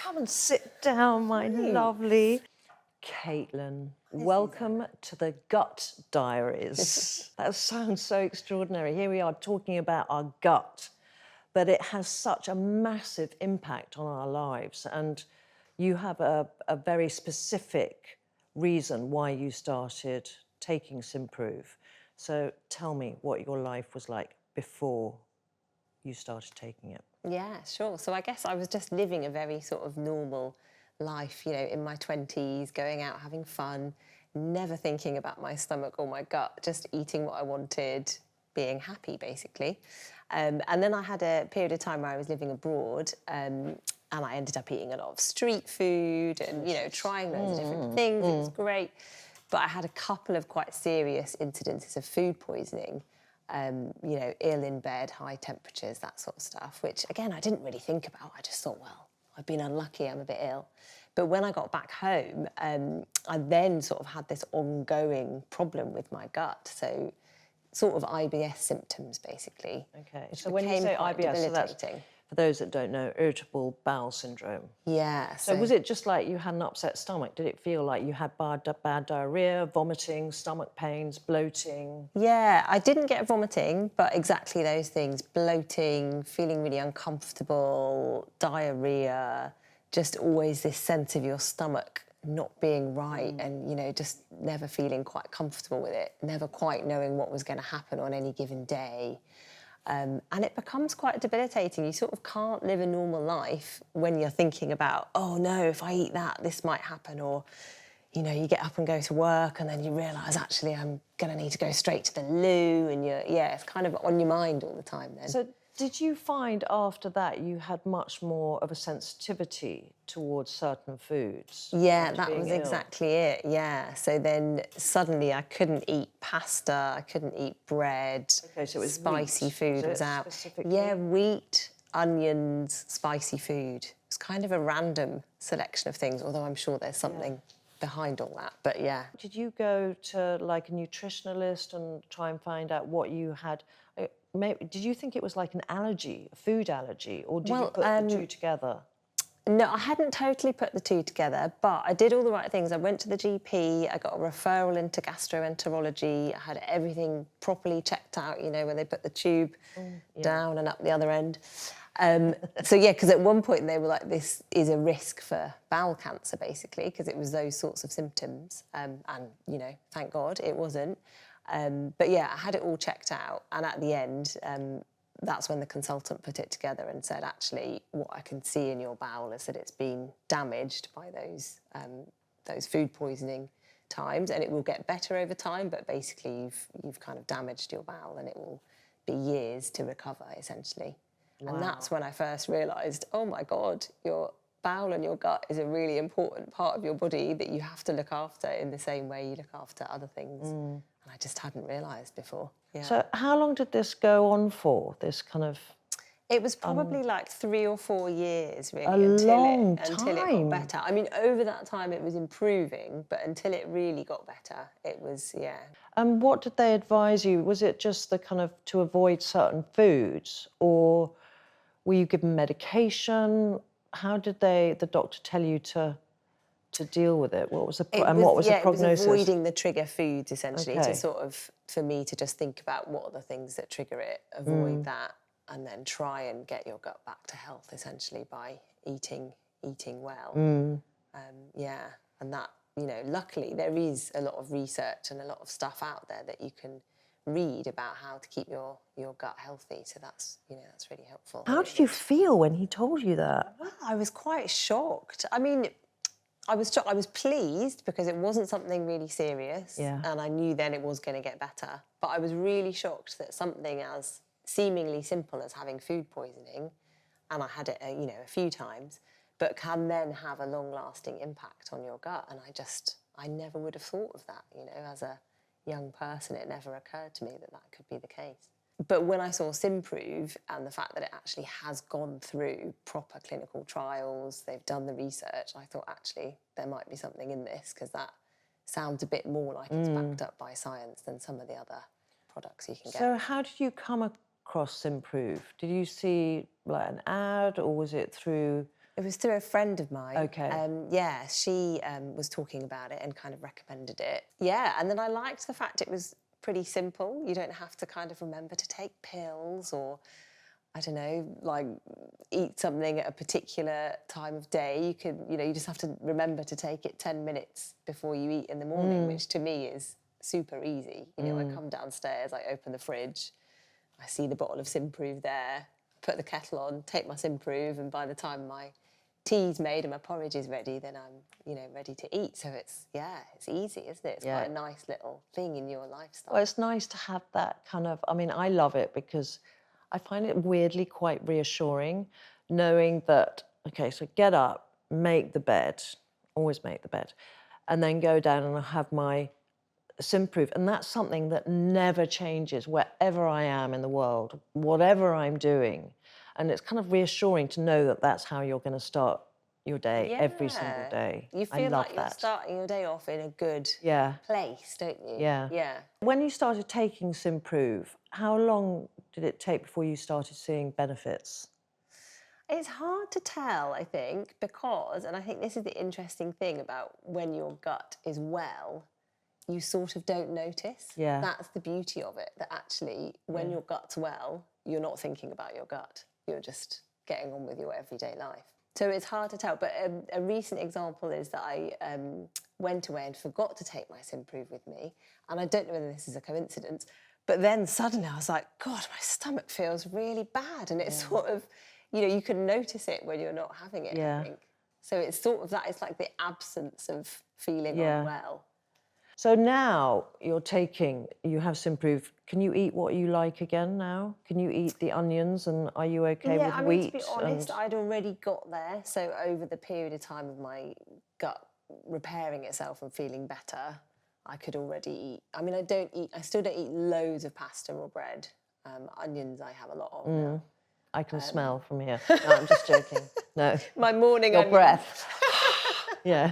Come and sit down, my lovely Kaitlyn. Welcome to the Gut Diaries. That sounds so extraordinary. Here we are talking about our gut, but it has such a massive impact on our lives. And you have a very specific reason why you started taking Symprove. So tell me what your life was like before you started taking it. Yeah, sure. So I guess I was just living a very sort of normal life, you know, in my 20s, going out having fun, never thinking about my stomach or my gut, just eating what I wanted, being happy, basically. And then I had a period of time where I was living abroad, and I ended up eating a lot of street food and, you know, trying loads of different things. It was great. But I had a couple of quite serious incidences of food poisoning. You know, ill in bed, high temperatures, that sort of stuff, which, again, I didn't really think about. I just thought, well, I've been unlucky, I'm a bit ill. But when I got back home, I then sort of had this ongoing problem with my gut. So sort of IBS symptoms, basically. Okay, so when you say IBS, so that's, for those that don't know, irritable bowel syndrome. Yeah. So was it just like you had an upset stomach? Did it feel like you had bad diarrhea, vomiting, stomach pains, bloating? Yeah, I didn't get vomiting, but exactly those things: bloating, feeling really uncomfortable, diarrhea, just always this sense of your stomach not being right and, you know, just never feeling quite comfortable with it, never quite knowing what was going to happen on any given day. And it becomes quite debilitating. You sort of can't live a normal life when you're thinking about, oh no, if I eat that, this might happen. Or, you know, you get up and go to work and then you realise, actually, I'm going to need to go straight to the loo. And it's kind of on your mind all the time then. So did you find after that you had much more of a sensitivity towards certain foods? Yeah, that was exactly it, yeah. So then suddenly I couldn't eat pasta, I couldn't eat bread. Okay, so it was spicy wheat, food was out. specifically? Yeah, wheat, onions, spicy food. It's kind of a random selection of things, although I'm sure there's something behind all that, but yeah. Did you go to like a nutritionalist and try and find out what you had? Did you think it was like an allergy, a food allergy, or did you put the two together? No, I hadn't totally put the two together, but I did all the right things. I went to the GP, I got a referral into gastroenterology, I had everything properly checked out, you know, where they put the tube down and up the other end. So, yeah, because at one point they were like, this is a risk for bowel cancer, basically, because it was those sorts of symptoms. And, you know, thank God it wasn't. But, yeah, I had it all checked out. And at the end, that's when the consultant put it together and said, actually, what I can see in your bowel is that it's been damaged by those food poisoning times, and it will get better over time, but basically you've kind of damaged your bowel and it will be years to recover, essentially. Wow. And that's when I first realised, oh my God, your bowel and your gut is a really important part of your body that you have to look after in the same way you look after other things. And I just hadn't realised before. Yeah. So how long did this go on for, this kind of... It was probably like 3 or 4 years, really, until it got better. I mean, over that time it was improving, but until it really got better, it was, yeah. And what did they advise you? Was it just the kind of to avoid certain foods, or were you given medication? How did the doctor tell you to deal with it? What was the prognosis? It was avoiding the trigger foods, essentially, Okay. to sort of, for me to just think about what are the things that trigger it, avoid that, and then try and get your gut back to health, essentially, by eating well. And that, you know, luckily there is a lot of research and a lot of stuff out there that you can read about how to keep your gut healthy. So that's, you know, that's really helpful. How did you feel when he told you that? Well, I was quite shocked. I mean, I was shocked. I was pleased because it wasn't something really serious, and I knew then it was going to get better. But I was really shocked that something as seemingly simple as having food poisoning, and I had it, you know, a few times, but can then have a long-lasting impact on your gut. And I never would have thought of that, you know, as a young person. It never occurred to me that that could be the case. But when I saw Symprove and the fact that it actually has gone through proper clinical trials, they've done the research, I thought, actually, there might be something in this, because that sounds a bit more like it's backed up by science than some of the other products you can get. So how did you come across Symprove? Did you see like an ad, or was it through It was through a friend of mine. Okay. Yeah, she was talking about it and kind of recommended it. Yeah, and then I liked the fact it was pretty simple. You don't have to kind of remember to take pills or, I don't know, like eat something at a particular time of day. You could, you just have to remember to take it 10 minutes before you eat in the morning, which to me is super easy. I come downstairs, I open the fridge, I see the bottle of Symprove there, put the kettle on, take my Symprove, and by the time my tea's made and my porridge is ready, then I'm, ready to eat. So it's easy, isn't it? It's quite a nice little thing in your lifestyle. Well, it's nice to have that kind of, I love it because I find it weirdly quite reassuring knowing that, okay, so get up, make the bed, always make the bed, and then go down and I have my Symprove. And that's something that never changes wherever I am in the world, whatever I'm doing. And it's kind of reassuring to know that that's how you're going to start your day every single day. You feel like you're starting your day off in a good place, don't you? Yeah. Yeah. When you started taking Symprove, how long did it take before you started seeing benefits? It's hard to tell, I think, because, and I think this is the interesting thing about when your gut is well, you sort of don't notice. Yeah. That's the beauty of it, that actually when your gut's well, you're not thinking about your gut. You're just getting on with your everyday life. So it's hard to tell. But a recent example is that I went away and forgot to take my Symprove with me. And I don't know whether this is a coincidence, but then suddenly I was like, God, my stomach feels really bad. And it's sort of, you can notice it when you're not having it, I think. So it's sort of that, it's like the absence of feeling unwell. So now you have Symprove. Can you eat what you like again now? Can you eat the onions and are you okay with wheat? To be honest, I'd already got there. So over the period of time of my gut repairing itself and feeling better, I could already eat. I still don't eat loads of pasta or bread. Onions I have a lot of now. I can smell from here. No, I'm just joking. No. My morning Your onion. breath. Yeah.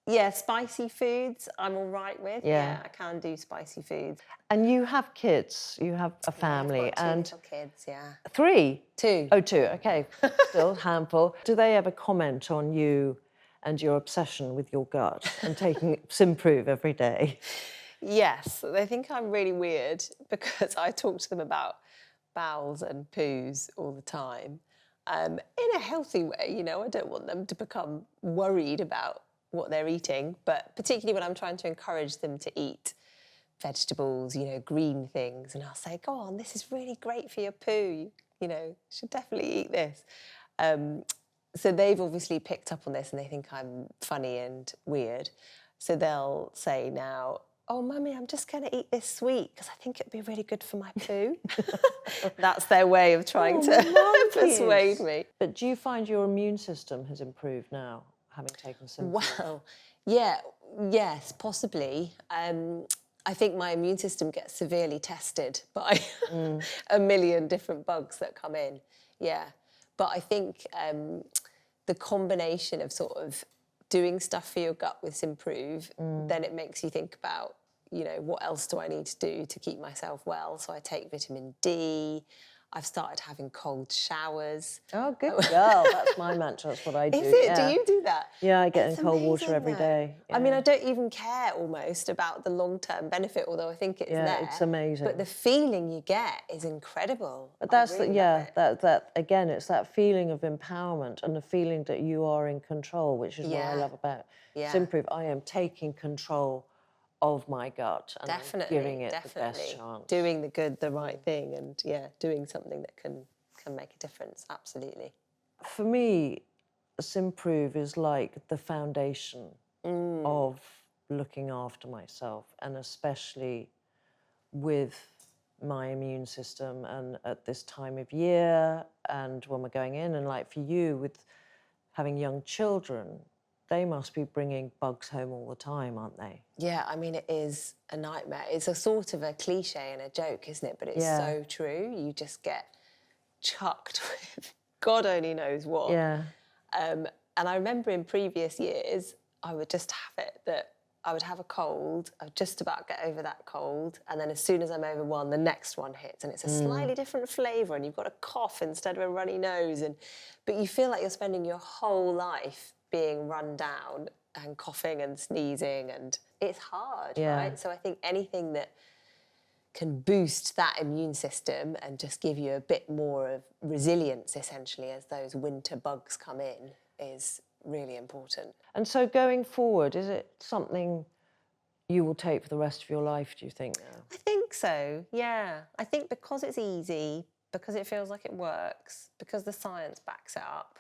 Yeah, spicy foods I'm all right with. Yeah. I can do spicy foods. And you have kids, you have a family. I've got two little kids, 3? 2. Oh, 2, okay. Still a handful. Do they ever comment on you and your obsession with your gut and taking Symprove every day? Yes, they think I'm really weird because I talk to them about bowels and poos all the time. In a healthy way, I don't want them to become worried about what they're eating, but particularly when I'm trying to encourage them to eat vegetables, green things, and I'll say, go on, this is really great for your poo, you should definitely eat this. So they've obviously picked up on this and they think I'm funny and weird. So they'll say now, oh, Mummy, I'm just going to eat this sweet because I think it'd be really good for my poo. That's their way of trying to persuade me. But do you find your immune system has improved now, having taken Symprove? Well, yes, possibly. I think my immune system gets severely tested by a million different bugs that come in. Yeah. But I think the combination of sort of doing stuff for your gut with Symprove, then it makes you think about, what else do I need to do to keep myself well? So I take vitamin D. I've started having cold showers. Oh, good girl. That's my mantra. That's what I do. Is it? Yeah. Do you do that? Yeah, I get in cold amazing, water every day. Yeah. I don't even care almost about the long-term benefit, although I think it's there. It's amazing. But the feeling you get is incredible. But that's that again, it's that feeling of empowerment and the feeling that you are in control, which is what I love about Symprove. I am taking control of my gut and I'm giving it the best chance. Doing the right thing and doing something that can make a difference, absolutely. For me, Symprove is like the foundation of looking after myself, and especially with my immune system and at this time of year and when we're going in, and like for you with having young children, they must be bringing bugs home all the time, aren't they? Yeah, it is a nightmare. It's a sort of a cliche and a joke, isn't it? But it's so true. You just get chucked with God only knows what. Yeah. And I remember in previous years, I would just have it that I would have a cold, I would just about get over that cold, and then as soon as I'm over one, the next one hits, and it's a slightly different flavour, and you've got a cough instead of a runny nose, but you feel like you're spending your whole life being run down and coughing and sneezing, and it's hard, right? So I think anything that can boost that immune system and just give you a bit more of resilience, essentially, as those winter bugs come in, is really important. And so going forward, is it something you will take for the rest of your life, do you think now? I think so, yeah. I think because it's easy, because it feels like it works, because the science backs it up,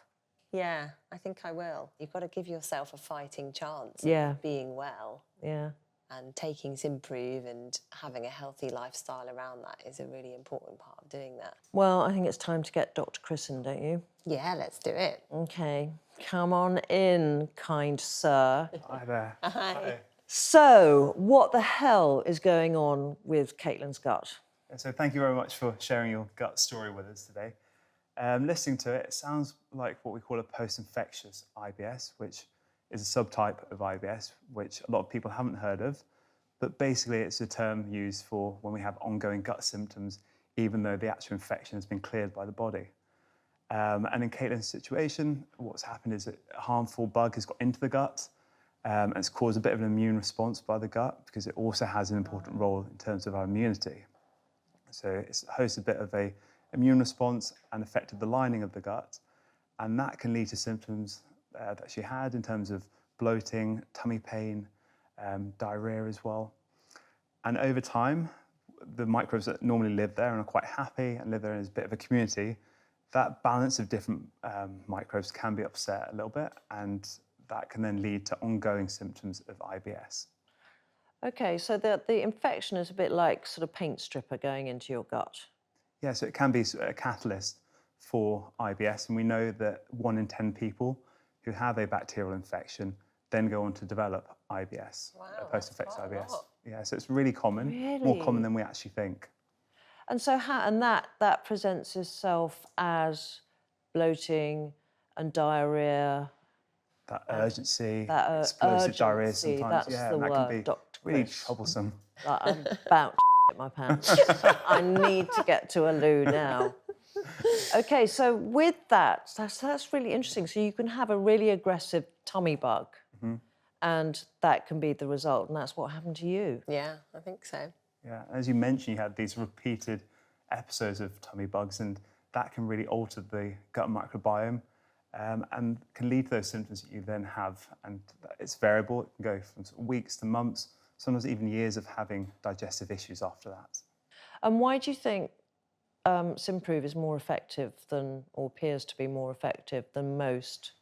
yeah, I think I will. You've got to give yourself a fighting chance of being well. Yeah. And taking Symprove and having a healthy lifestyle around that is a really important part of doing that. Well, I think it's time to get Dr. Chris in, don't you? Yeah, let's do it. Okay, come on in, kind sir. Hi there. Hi. So, what the hell is going on with Kaitlyn's gut? So thank you very much for sharing your gut story with us today. Listening to it, it sounds like what we call a post-infectious IBS, which is a subtype of IBS, which a lot of people haven't heard of. But basically, it's a term used for when we have ongoing gut symptoms, even though the actual infection has been cleared by the body. And in Kaitlyn's situation, what's happened is that a harmful bug has got into the gut, and it's caused a bit of an immune response by the gut, because it also has an important role in terms of our immunity. So it's hosted a bit of an immune response and affected the lining of the gut, and that can lead to symptoms that she had in terms of bloating, tummy pain, diarrhea as well. And over time, the microbes that normally live there and are quite happy and live there as a bit of a community, that balance of different microbes can be upset a little bit, and that can then lead to ongoing symptoms of IBS. Okay, so the infection is a bit like sort of paint stripper going into your gut. Yeah, so it can be a catalyst for IBS, and we know that 1 in 10 people who have a bacterial infection then go on to develop IBS, Wow, post-infectious that's quite a IBS. lot. Yeah, so it's really common, more common than we actually think. And so that presents itself as bloating and diarrhea. That urgency, That explosive diarrhea urgency, sometimes, that's yeah, the and that word, can be Dr. really Chris. troublesome. Like, I'm about to shit my pants. I need to get to a loo now. Okay, so with that's really interesting. So you can have a really aggressive tummy bug, and that can be the result, and that's what happened to you. Yeah, I think so. Yeah, as you mentioned, you had these repeated episodes of tummy bugs, and that can really alter the gut microbiome and can lead to those symptoms that you then have. And it's variable. It can go from sort of weeks to months, sometimes even years of having digestive issues after that. And why do you think Symprove is more effective than, or appears to be more effective than most?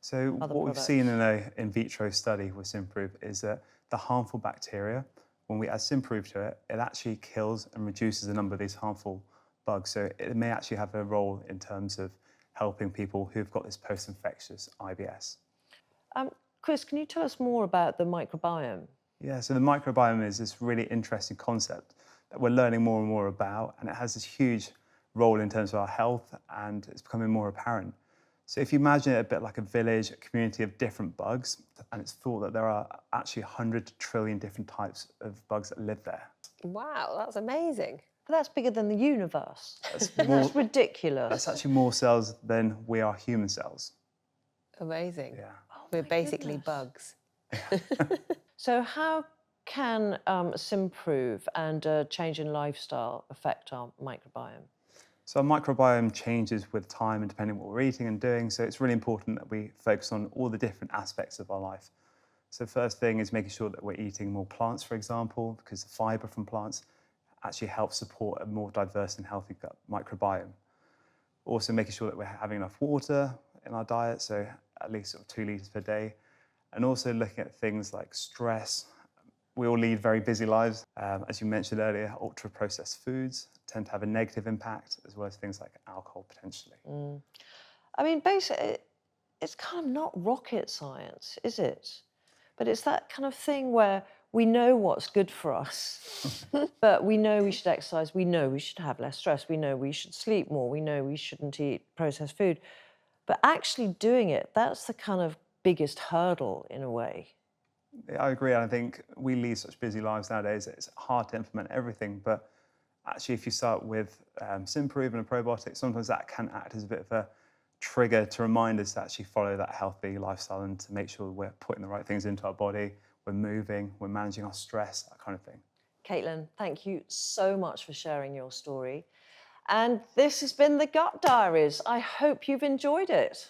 So other what we've products? seen in an in vitro study with Symprove is that the harmful bacteria, when we add Symprove to it, it actually kills and reduces the number of these harmful bugs. So it may actually have a role in terms of helping people who've got this post-infectious IBS. Chris, can you tell us more about the microbiome? Yeah, so the microbiome is this really interesting concept that we're learning more and more about, and it has this huge role in terms of our health, and it's becoming more apparent. So if you imagine it a bit like a village, a community of different bugs, and it's thought that there are actually 100 trillion different types of bugs that live there. Wow, that's amazing. But that's bigger than the universe. That's That's ridiculous. That's actually more cells than we are human cells. Amazing. Yeah. We're basically goodness. bugs. So how can Symprove and a change in lifestyle affect our microbiome? So our microbiome changes with time and depending on what we're eating and doing, so it's really important that we focus on all the different aspects of our life. So the first thing is making sure that we're eating more plants, for example, because the fibre from plants actually helps support a more diverse and healthy gut microbiome. Also making sure that we're having enough water in our diet, so at least sort of 2 litres per day. And also looking at things like stress. We all lead very busy lives. As you mentioned earlier, ultra-processed foods tend to have a negative impact, as well as things like alcohol, potentially. I mean, basically, it's kind of not rocket science, is it? But it's that kind of thing where we know what's good for us, but we know we should exercise, we know we should have less stress, we know we should sleep more, we know we shouldn't eat processed food. But actually doing it, that's the kind of biggest hurdle in a way. I agree. I think we lead such busy lives nowadays. It's hard to implement everything, but actually, if you start with Symprove and a probiotic, sometimes that can act as a bit of a trigger to remind us to actually follow that healthy lifestyle and to make sure we're putting the right things into our body, we're moving, we're managing our stress, that kind of thing. Kaitlyn, thank you so much for sharing your story. And this has been the Gut Diaries. I hope you've enjoyed it.